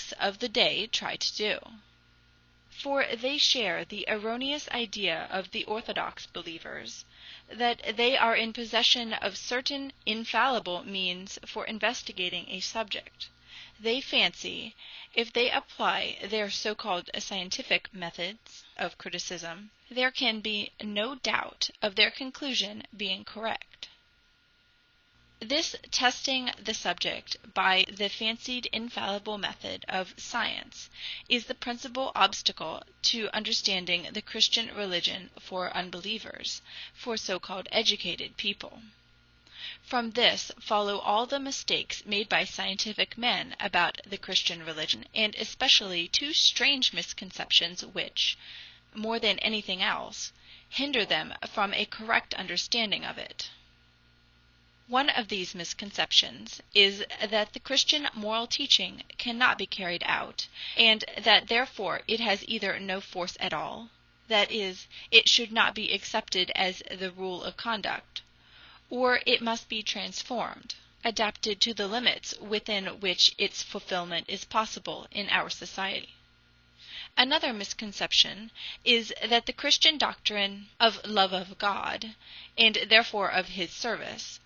sects of the day try to do. For they share the erroneous idea of the orthodox believers that they are in possession of certain infallible means for investigating a subject. They fancy, if they apply their so-called scientific methods of criticism, there can be no doubt of their conclusion being correct. This testing the subject by the fancied infallible method of science is the principal obstacle to understanding the Christian religion for unbelievers, for so-called educated people. From this follow all the mistakes made by scientific men about the Christian religion, and especially two strange misconceptions which, more than anything else, hinder them from a correct understanding of it. One of these misconceptions is that the Christian moral teaching cannot be carried out, and that therefore it has either no force at all, that is, it should not be accepted as the rule of conduct, or it must be transformed, adapted to the limits within which its fulfillment is possible in our society. Another misconception is that the Christian doctrine of love of God, and therefore of his service,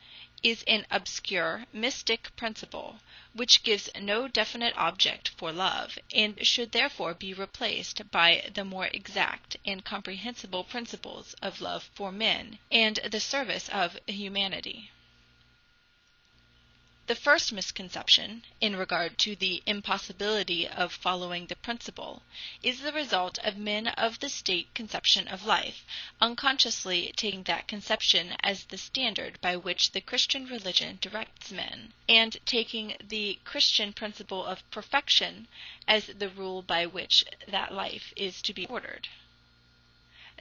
is an obscure, mystic principle, which gives no definite object for love, and should therefore be replaced by the more exact and comprehensible principles of love for men, and the service of humanity. The first misconception, in regard to the impossibility of following the principle, is the result of men of the state conception of life, unconsciously taking that conception as the standard by which the Christian religion directs men, and taking the Christian principle of perfection as the rule by which that life is to be ordered.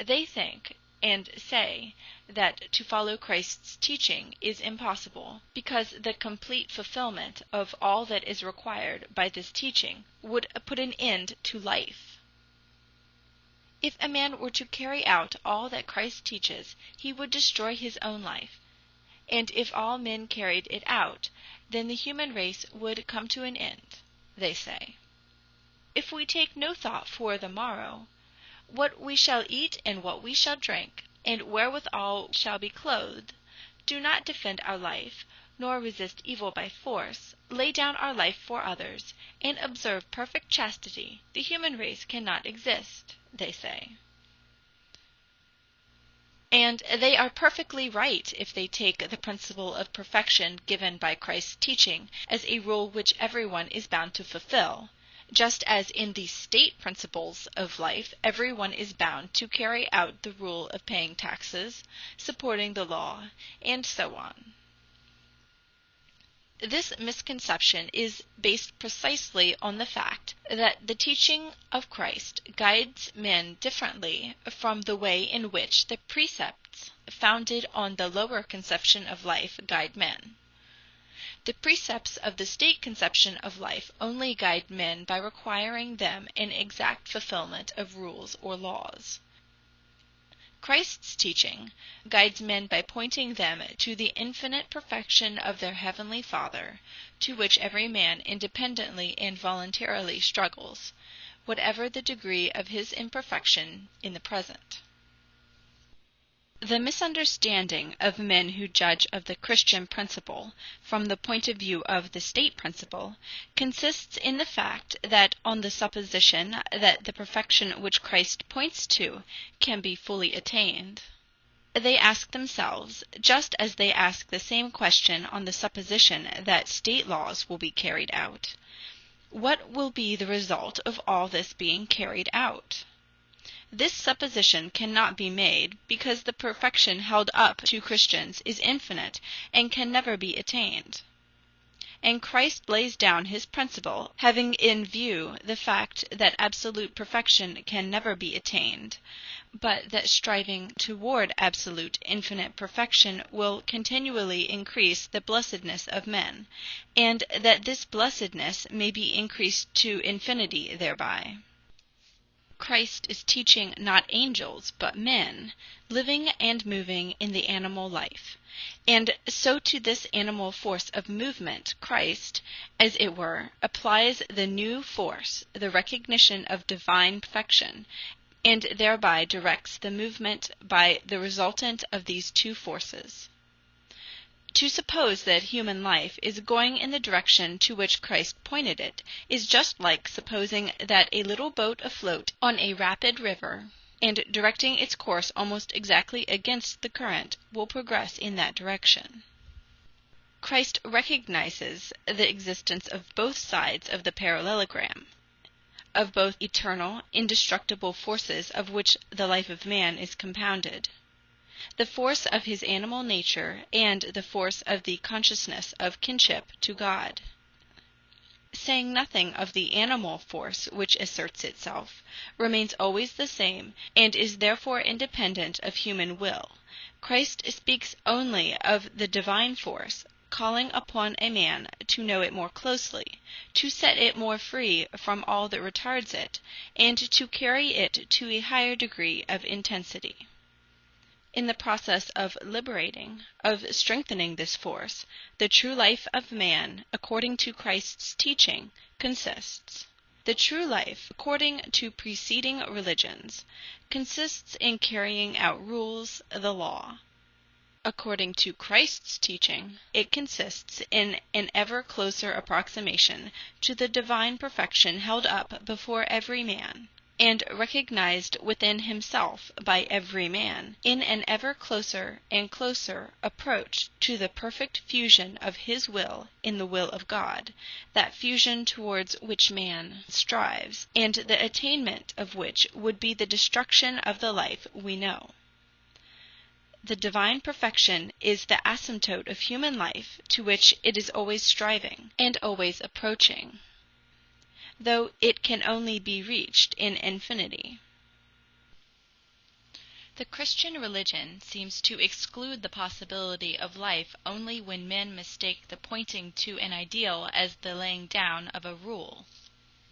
They think and say that to follow Christ's teaching is impossible, because the complete fulfillment of all that is required by this teaching would put an end to life. If a man were to carry out all that Christ teaches, he would destroy his own life, and if all men carried it out, then the human race would come to an end, they say. If we take no thought for the morrow, what we shall eat and what we shall drink, and wherewithal shall be clothed, do not defend our life, nor resist evil by force, lay down our life for others, and observe perfect chastity, the human race cannot exist, they say. And they are perfectly right if they take the principle of perfection given by Christ's teaching as a rule which everyone is bound to fulfill, just as in the state principles of life everyone is bound to carry out the rule of paying taxes, supporting the law, and so on. This misconception is based precisely on the fact that the teaching of Christ guides men differently from the way in which the precepts founded on the lower conception of life guide men. The precepts of the state conception of life only guide men by requiring them an exact fulfillment of rules or laws. Christ's teaching guides men by pointing them to the infinite perfection of their Heavenly Father, to which every man independently and voluntarily struggles, whatever the degree of his imperfection in the present. The misunderstanding of men who judge of the Christian principle from the point of view of the state principle consists in the fact that on the supposition that the perfection which Christ points to can be fully attained, they ask themselves, just as they ask the same question on the supposition that state laws will be carried out, what will be the result of all this being carried out? This supposition cannot be made, because the perfection held up to Christians is infinite and can never be attained. And Christ lays down his principle, having in view the fact that absolute perfection can never be attained, but that striving toward absolute infinite perfection will continually increase the blessedness of men, and that this blessedness may be increased to infinity thereby. Christ is teaching not angels, but men, living and moving in the animal life. And so to this animal force of movement, Christ, as it were, applies the new force, the recognition of divine perfection, and thereby directs the movement by the resultant of these two forces. To suppose that human life is going in the direction to which Christ pointed it is just like supposing that a little boat afloat on a rapid river, and directing its course almost exactly against the current, will progress in that direction. Christ recognizes the existence of both sides of the parallelogram, of both eternal, indestructible forces of which the life of man is compounded. The force of his animal nature and the force of the consciousness of kinship to God. Saying nothing of the animal force which asserts itself, remains always the same, and is therefore independent of human will, Christ speaks only of the divine force, calling upon a man to know it more closely, to set it more free from all that retards it, and to carry it to a higher degree of intensity. In the process of liberating, of strengthening this force, the true life of man, according to Christ's teaching, consists. The true life, according to preceding religions, consists in carrying out rules, the law. According to Christ's teaching, it consists in an ever closer approximation to the divine perfection held up before every man, and recognized within himself by every man, in an ever closer and closer approach to the perfect fusion of his will in the will of God, that fusion towards which man strives, and the attainment of which would be the destruction of the life we know. The divine perfection is the asymptote of human life to which it is always striving, and always approaching, though it can only be reached in infinity. The Christian religion seems to exclude the possibility of life only when men mistake the pointing to an ideal as the laying down of a rule.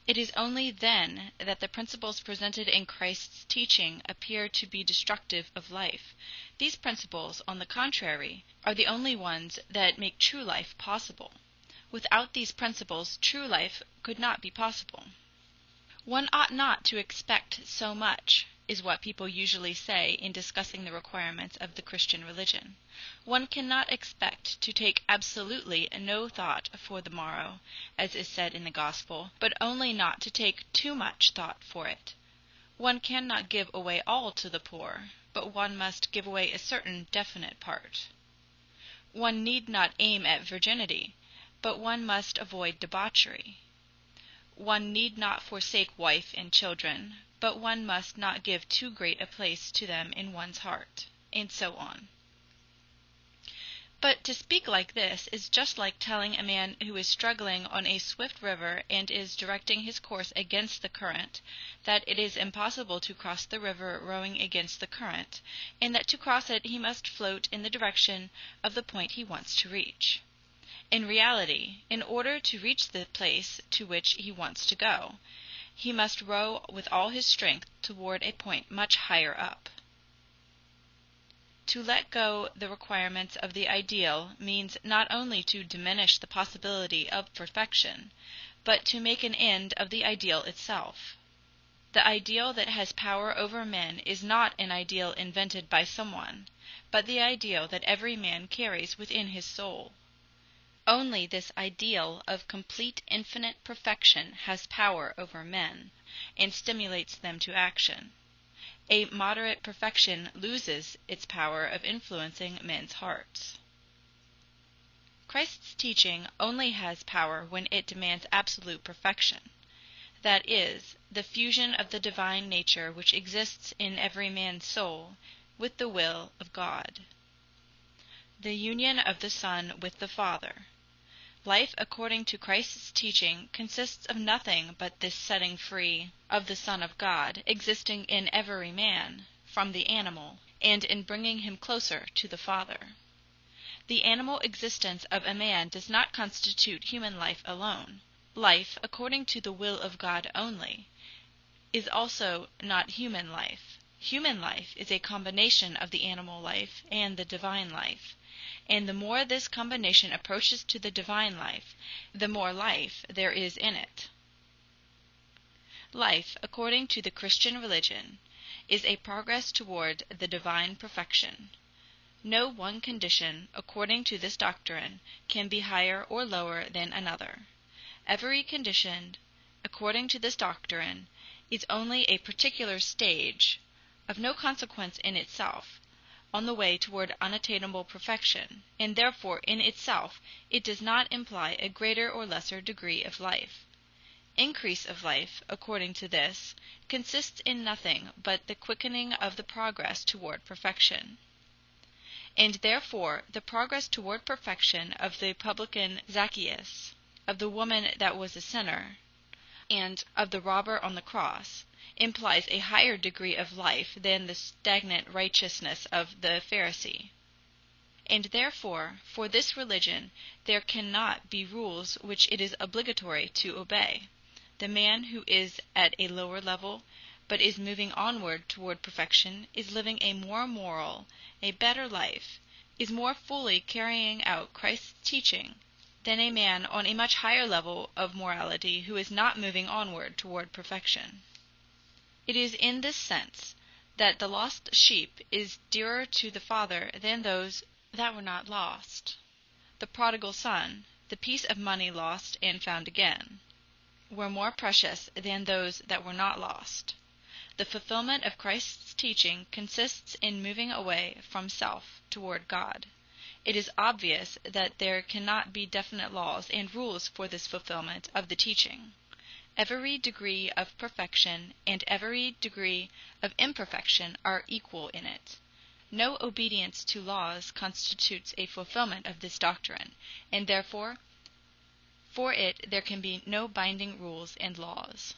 It is only then that the principles presented in Christ's teaching appear to be destructive of life. These principles, on the contrary, are the only ones that make true life possible. Without these principles, true life could not be possible. One ought not to expect so much, is what people usually say in discussing the requirements of the Christian religion. One cannot expect to take absolutely no thought for the morrow, as is said in the Gospel, but only not to take too much thought for it. One cannot give away all to the poor, but one must give away a certain definite part. One need not aim at virginity, but one must avoid debauchery. One need not forsake wife and children, but one must not give too great a place to them in one's heart, and so on. But to speak like this is just like telling a man who is struggling on a swift river and is directing his course against the current, that it is impossible to cross the river rowing against the current, and that to cross it he must float in the direction of the point he wants to reach. In reality, in order to reach the place to which he wants to go, he must row with all his strength toward a point much higher up. To let go the requirements of the ideal means not only to diminish the possibility of perfection, but to make an end of the ideal itself. The ideal that has power over men is not an ideal invented by someone, but the ideal that every man carries within his soul. Only this ideal of complete infinite perfection has power over men, and stimulates them to action. A moderate perfection loses its power of influencing men's hearts. Christ's teaching only has power when it demands absolute perfection, that is, the fusion of the divine nature which exists in every man's soul with the will of God. The union of the Son with the Father. Life according to Christ's teaching consists of nothing but this setting free of the Son of God, existing in every man, from the animal, and in bringing him closer to the Father. The animal existence of a man does not constitute human life alone. Life, according to the will of God only, is also not human life. Human life is a combination of the animal life and the divine life, and the more this combination approaches to the divine life, the more life there is in it. Life, according to the Christian religion, is a progress toward the divine perfection. No one condition, according to this doctrine, can be higher or lower than another. Every condition, according to this doctrine, is only a particular stage, of no consequence in itself, on the way toward unattainable perfection, and therefore in itself it does not imply a greater or lesser degree of life. Increase of life, according to this, consists in nothing but the quickening of the progress toward perfection. And therefore the progress toward perfection of the publican Zacchaeus, of the woman that was a sinner, and of the robber on the cross, implies a higher degree of life than the stagnant righteousness of the Pharisee. And therefore, for this religion there cannot be rules which it is obligatory to obey. The man who is at a lower level, but is moving onward toward perfection, is living a more moral, a better life, is more fully carrying out Christ's teaching than a man on a much higher level of morality who is not moving onward toward perfection. It is in this sense that the lost sheep is dearer to the Father than those that were not lost. The prodigal son, the piece of money lost and found again, were more precious than those that were not lost. The fulfillment of Christ's teaching consists in moving away from self toward God. It is obvious that there cannot be definite laws and rules for this fulfillment of the teaching. Every degree of perfection and every degree of imperfection are equal in it. No obedience to laws constitutes a fulfillment of this doctrine, and therefore for it there can be no binding rules and laws.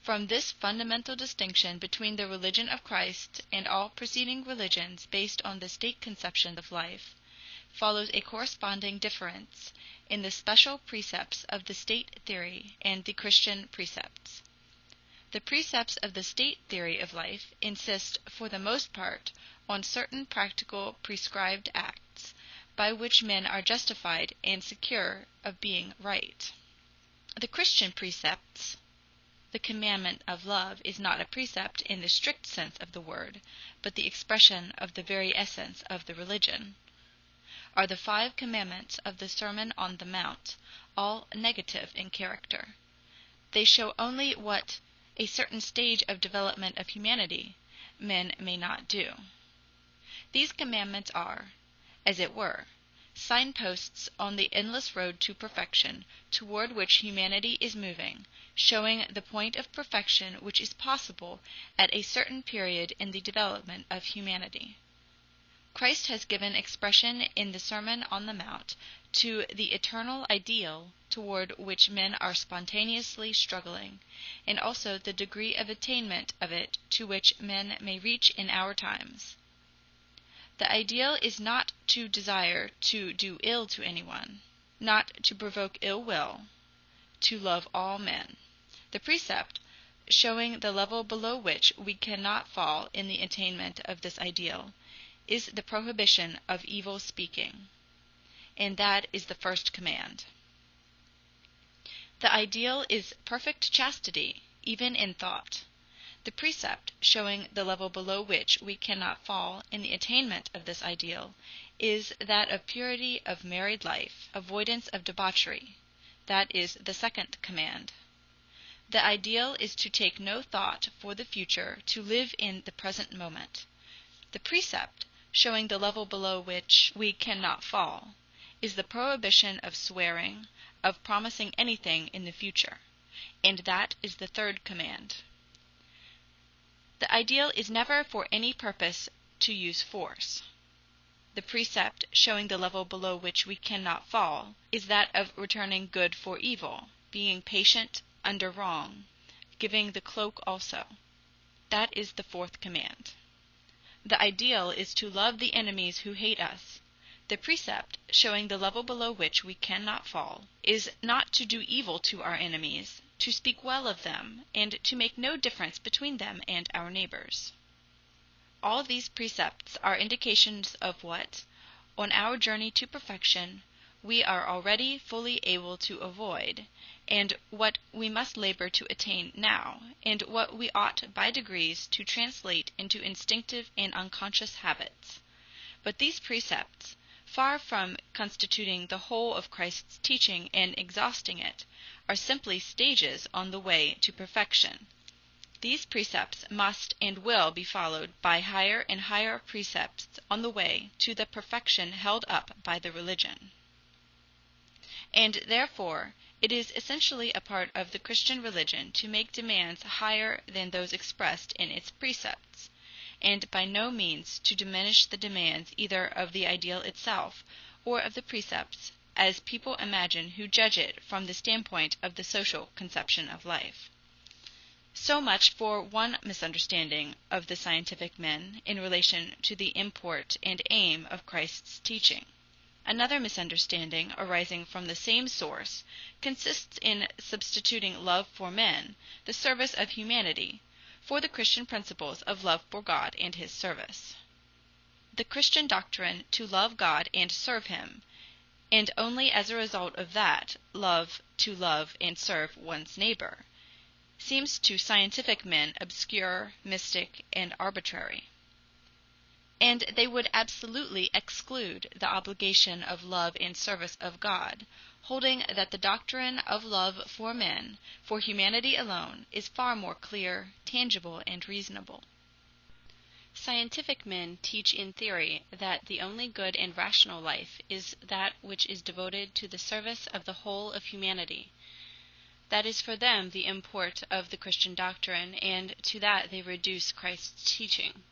From this fundamental distinction between the religion of Christ and all preceding religions based on the state conception of life, follows a corresponding difference in the special precepts of the state theory and the Christian precepts. The precepts of the state theory of life insist for the most part on certain practical prescribed acts, by which men are justified and secure of being right. The Christian precepts, the commandment of love is not a precept in the strict sense of the word, but the expression of the very essence of the religion, are the 5 commandments of the Sermon on the Mount, all negative in character. They show only what a certain stage of development of humanity men may not do. These commandments are, as it were, signposts on the endless road to perfection toward which humanity is moving, showing the point of perfection which is possible at a certain period in the development of humanity. Christ has given expression in the Sermon on the Mount to the eternal ideal toward which men are spontaneously struggling, and also the degree of attainment of it to which men may reach in our times. The ideal is not to desire to do ill to anyone, not to provoke ill will, to love all men. The precept, showing the level below which we cannot fall in the attainment of this ideal, is the prohibition of evil speaking, and that is the first command. The ideal is perfect chastity, even in thought. The precept, showing the level below which we cannot fall in the attainment of this ideal, is that of purity of married life, avoidance of debauchery. That is the second command. The ideal is to take no thought for the future, to live in the present moment. The precept, showing the level below which we cannot fall, is the prohibition of swearing, of promising anything in the future, and that is the third command. The ideal is never for any purpose to use force. The precept, showing the level below which we cannot fall, is that of returning good for evil, being patient under wrong, giving the cloak also. That is the fourth command. The ideal is to love the enemies who hate us. The precept, showing the level below which we cannot fall, is not to do evil to our enemies, to speak well of them, and to make no difference between them and our neighbors. All these precepts are indications of what, on our journey to perfection, we are already fully able to avoid, and what we must labor to attain now, and what we ought by degrees to translate into instinctive and unconscious habits. But these precepts, far from constituting the whole of Christ's teaching and exhausting it, are simply stages on the way to perfection. These precepts must and will be followed by higher and higher precepts on the way to the perfection held up by the religion. And therefore it is essentially a part of the Christian religion to make demands higher than those expressed in its precepts, and by no means to diminish the demands either of the ideal itself or of the precepts, as people imagine who judge it from the standpoint of the social conception of life. So much for one misunderstanding of the scientific men in relation to the import and aim of Christ's teaching. Another misunderstanding arising from the same source consists in substituting love for men, the service of humanity, for the Christian principles of love for God and his service. The Christian doctrine to love God and serve him, and only as a result of that, to love and serve one's neighbor, seems to scientific men obscure, mystic, and arbitrary. And they would absolutely exclude the obligation of love and service of God, holding that the doctrine of love for men, for humanity alone, is far more clear, tangible, and reasonable. Scientific men teach in theory that the only good and rational life is that which is devoted to the service of the whole of humanity. That is for them the import of the Christian doctrine, and to that they reduce Christ's teaching.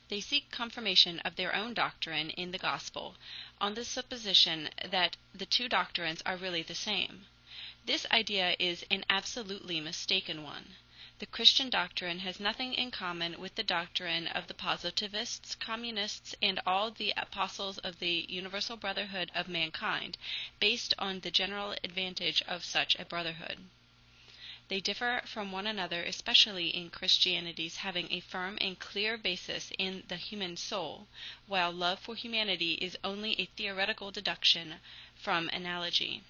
They seek confirmation of their own doctrine in the gospel on the supposition that the two doctrines are really the same. This idea is an absolutely mistaken one. The Christian doctrine has nothing in common with the doctrine of the positivists, communists, and all the apostles of the universal brotherhood of mankind, based on the general advantage of such a brotherhood. They differ from one another especially in Christianity's having a firm and clear basis in the human soul, while love for humanity is only a theoretical deduction from analogy.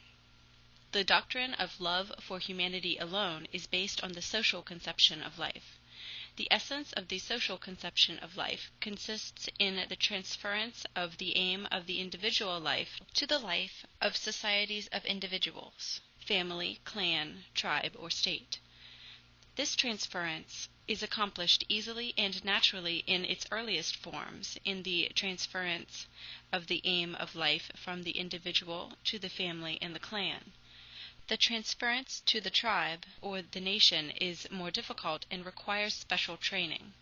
The doctrine of love for humanity alone is based on the social conception of life. The essence of the social conception of life consists in the transference of the aim of the individual life to the life of societies of individuals, family, clan, tribe, or state. This transference is accomplished easily and naturally in its earliest forms, in the transference of the aim of life from the individual to the family and the clan. The transference to the tribe or the nation is more difficult and requires special training,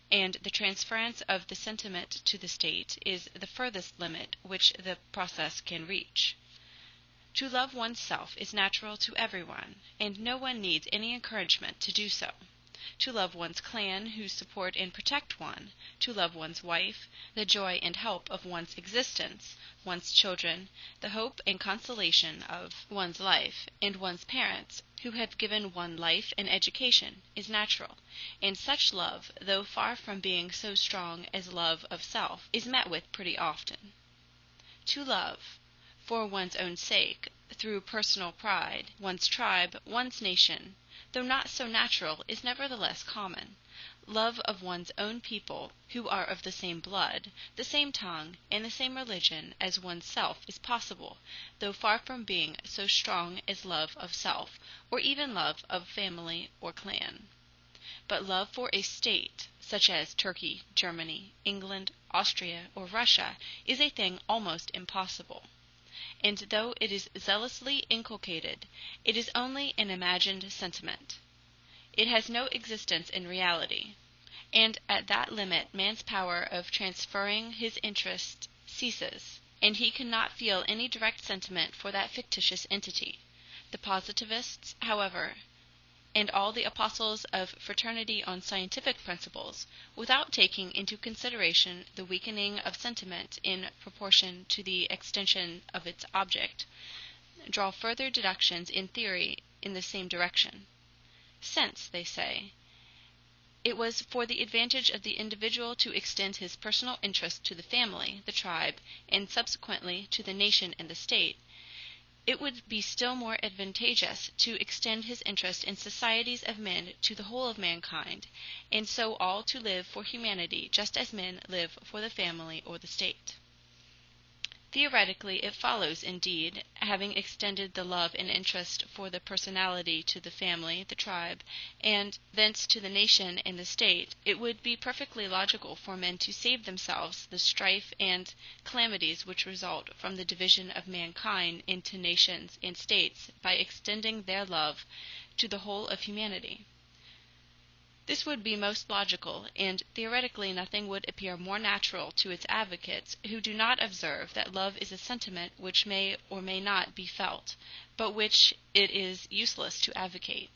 and the transference of the sentiment to the state is the furthest limit which the process can reach. To love oneself is natural to everyone, and no one needs any encouragement to do so. To love one's clan who support and protect one, to love one's wife, the joy and help of one's existence, one's children, the hope and consolation of one's life, and one's parents, who have given one life and education, is natural, and such love, though far from being so strong as love of self, is met with pretty often. To love, for one's own sake, through personal pride, one's tribe, one's nation, though not so natural, is nevertheless common. Love of one's own people, who are of the same blood, the same tongue, and the same religion as one's self, is possible, though far from being so strong as love of self, or even love of family or clan. But love for a state, such as Turkey, Germany, England, Austria, or Russia, is a thing almost impossible. And though it is zealously inculcated, it is only an imagined sentiment. It has no existence in reality, and at that limit man's power of transferring his interest ceases, and he cannot feel any direct sentiment for that fictitious entity. The positivists, however, and all the apostles of fraternity on scientific principles, without taking into consideration the weakening of sentiment in proportion to the extension of its object, draw further deductions in theory in the same direction. Since, they say, it was for the advantage of the individual to extend his personal interest to the family, the tribe, and subsequently to the nation and the state, it would be still more advantageous to extend his interest in societies of men to the whole of mankind, and so all to live for humanity just as men live for the family or the state. Theoretically, it follows, indeed, having extended the love and interest for the personality to the family, the tribe, and thence to the nation and the state, it would be perfectly logical for men to save themselves the strife and calamities which result from the division of mankind into nations and states by extending their love to the whole of humanity. This would be most logical, and theoretically nothing would appear more natural to its advocates who do not observe that love is a sentiment which may or may not be felt, but which it is useless to advocate,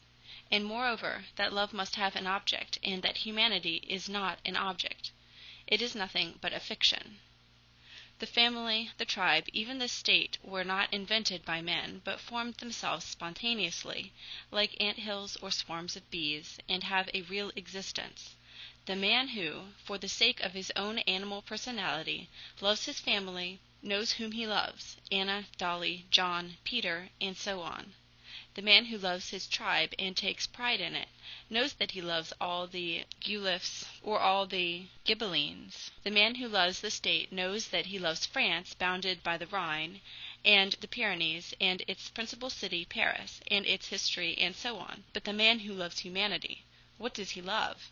and moreover that love must have an object, and that humanity is not an object. It is nothing but a fiction. The family, the tribe, even the state were not invented by men, but formed themselves spontaneously, like ant-hills or swarms of bees, and have a real existence. The man who, for the sake of his own animal personality, loves his family, knows whom he loves, Anna, Dolly, John, Peter, and so on. The man who loves his tribe and takes pride in it, knows that he loves all the Guelphs or all the Ghibellines. The man who loves the state knows that he loves France, bounded by the Rhine, and the Pyrenees, and its principal city, Paris, and its history, and so on. But the man who loves humanity, what does he love?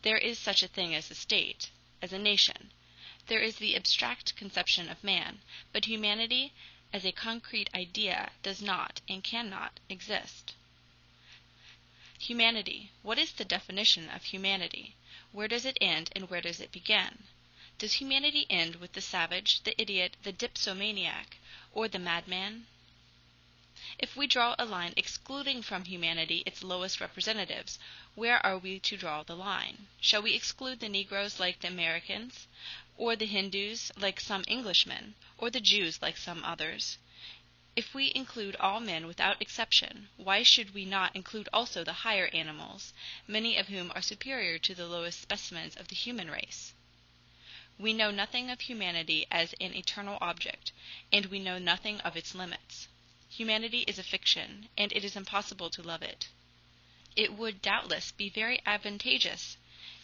There is such a thing as a state, as a nation. There is the abstract conception of man, but humanity as a concrete idea does not and cannot exist. Humanity. What is the definition of humanity? Where does it end and where does it begin? Does humanity end with the savage, the idiot, the dipsomaniac, or the madman? If we draw a line excluding from humanity its lowest representatives, where are we to draw the line? Shall we exclude the Negroes like the Americans, or the Hindus like some Englishmen, or the Jews like some others? If we include all men without exception, why should we not include also the higher animals, many of whom are superior to the lowest specimens of the human race? We know nothing of humanity as an eternal object, and we know nothing of its limits. Humanity is a fiction, and it is impossible to love it. It would doubtless be very advantageous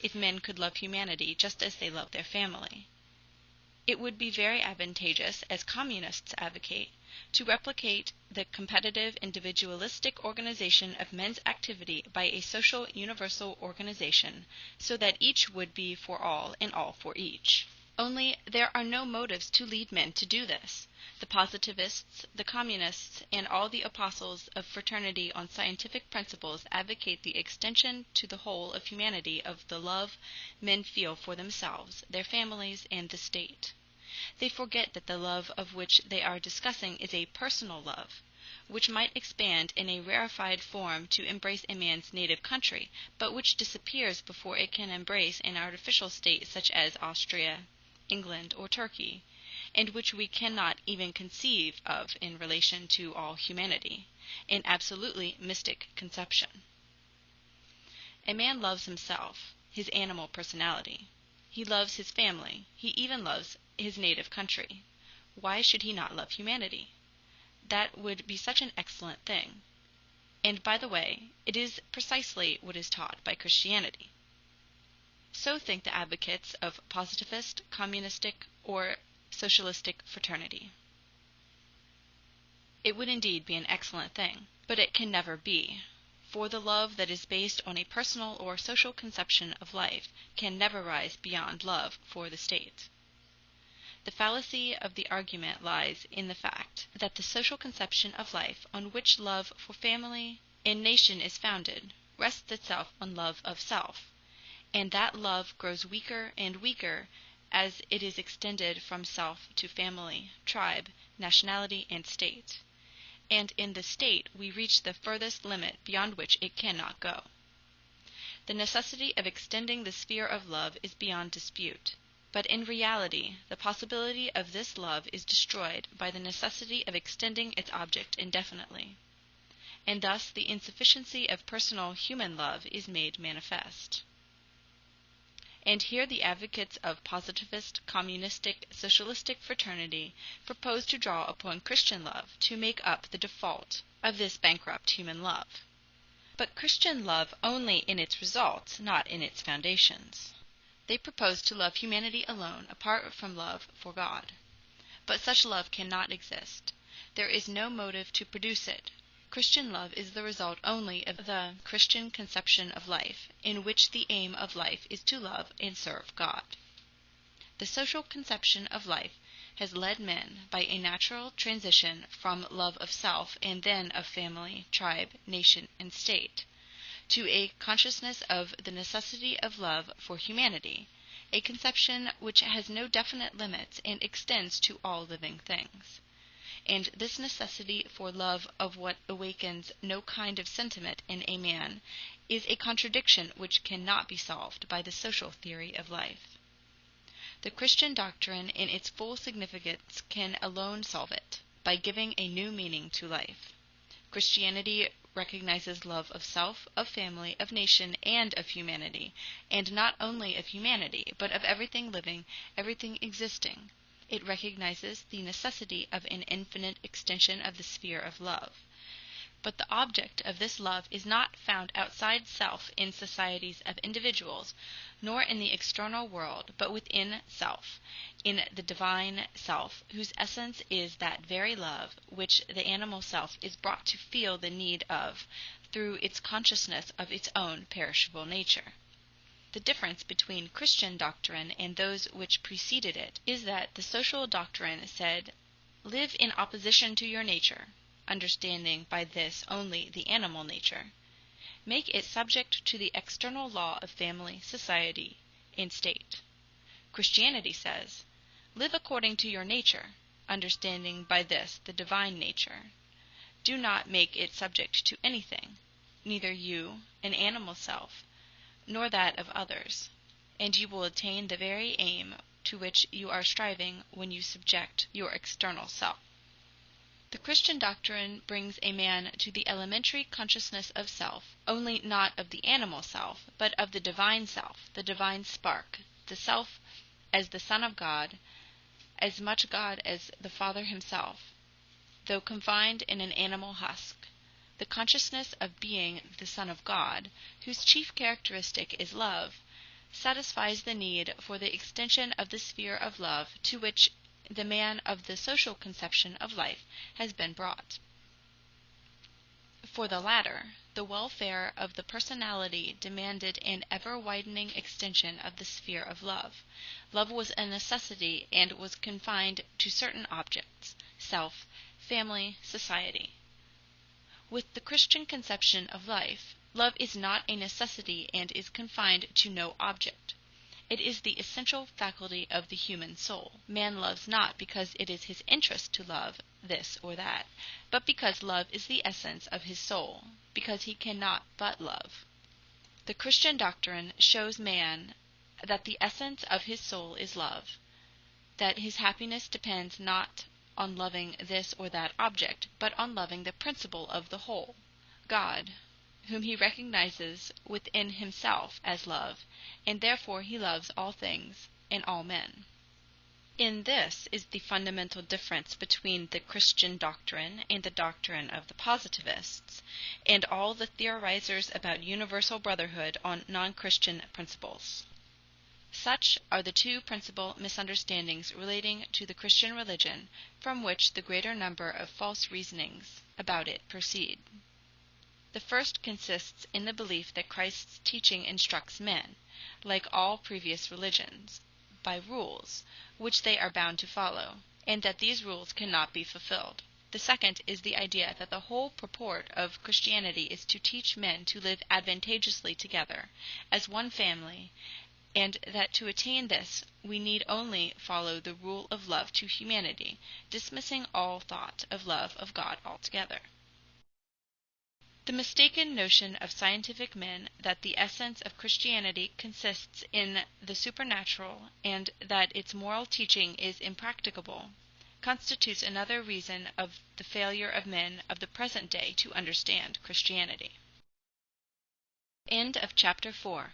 if men could love humanity just as they love their family. It would be very advantageous, as communists advocate, to replicate the competitive individualistic organization of men's activity by a social universal organization, so that each would be for all and all for each. Only there are no motives to lead men to do this. The positivists, the communists, and all the apostles of fraternity on scientific principles advocate the extension to the whole of humanity of the love men feel for themselves, their families, and the state. They forget that the love of which they are discussing is a personal love, which might expand in a rarefied form to embrace a man's native country, but which disappears before it can embrace an artificial state such as Austria, England, or Turkey, and which we cannot even conceive of in relation to all humanity, an absolutely mystic conception. A man loves himself, his animal personality. He loves his family. He even loves his native country. Why should he not love humanity? That would be such an excellent thing. And, by the way, it is precisely what is taught by Christianity. So think the advocates of positivist, communistic, or socialistic fraternity. It would indeed be an excellent thing, but it can never be, for the love that is based on a personal or social conception of life can never rise beyond love for the state. The fallacy of the argument lies in the fact that the social conception of life on which love for family and nation is founded rests itself on love of self, and that love grows weaker and weaker as it is extended from self to family, tribe, nationality, and state. And in the state we reach the furthest limit beyond which it cannot go. The necessity of extending the sphere of love is beyond dispute, but in reality the possibility of this love is destroyed by the necessity of extending its object indefinitely. and thus the insufficiency of personal human love is made manifest. And here the advocates of positivist, communistic, socialistic fraternity propose to draw upon Christian love to make up the default of this bankrupt human love. But Christian love only in its results, not in its foundations. They propose to love humanity alone, apart from love for God. But such love cannot exist. There is no motive to produce it. Christian love is the result only of the Christian conception of life, in which the aim of life is to love and serve God. The social conception of life has led men, by a natural transition from love of self and then of family, tribe, nation, and state, to a consciousness of the necessity of love for humanity, a conception which has no definite limits and extends to all living things. And this necessity for love of what awakens no kind of sentiment in a man is a contradiction which cannot be solved by the social theory of life. The Christian doctrine in its full significance can alone solve it, by giving a new meaning to life. Christianity recognizes love of self, of family, of nation, and of humanity, and not only of humanity, but of everything living, everything existing. It recognizes the necessity of an infinite extension of the sphere of love. But the object of this love is not found outside self in societies of individuals, nor in the external world, but within self, in the divine self, whose essence is that very love which the animal self is brought to feel the need of through its consciousness of its own perishable nature. The difference between Christian doctrine and those which preceded it is that the social doctrine said, "Live in opposition to your nature," understanding by this only the animal nature. Make it subject to the external law of family, society, and state. Christianity says, "Live according to your nature," understanding by this the divine nature. Do not make it subject to anything, neither you, an animal self, nor that of others, and you will attain the very aim to which you are striving when you subject your external self. The Christian doctrine brings a man to the elementary consciousness of self, only not of the animal self, but of the divine self, the divine spark, the self as the Son of God, as much God as the Father himself, though confined in an animal husk. The consciousness of being the Son of God, whose chief characteristic is love, satisfies the need for the extension of the sphere of love to which the man of the social conception of life has been brought. For the latter, the welfare of the personality demanded an ever-widening extension of the sphere of love. Love was a necessity and was confined to certain objects, self, family, society. With the Christian conception of life, love is not a necessity and is confined to no object. It is the essential faculty of the human soul. Man loves not because it is his interest to love this or that, but because love is the essence of his soul, because he cannot but love. The Christian doctrine shows man that the essence of his soul is love, that his happiness depends not on loving this or that object, but on loving the principle of the whole, God, whom he recognizes within himself as love, and therefore he loves all things and all men. In this is the fundamental difference between the Christian doctrine and the doctrine of the positivists, and all the theorizers about universal brotherhood on non-Christian principles. Such are the two principal misunderstandings relating to the Christian religion, from which the greater number of false reasonings about it proceed. The first consists in the belief that Christ's teaching instructs men, like all previous religions, by rules, which they are bound to follow, and that these rules cannot be fulfilled. The second is the idea that the whole purport of Christianity is to teach men to live advantageously together, as one family, and that to attain this we need only follow the rule of love to humanity, dismissing all thought of love of God altogether. The mistaken notion of scientific men that the essence of Christianity consists in the supernatural and that its moral teaching is impracticable constitutes another reason of the failure of men of the present day to understand Christianity. End of chapter 4.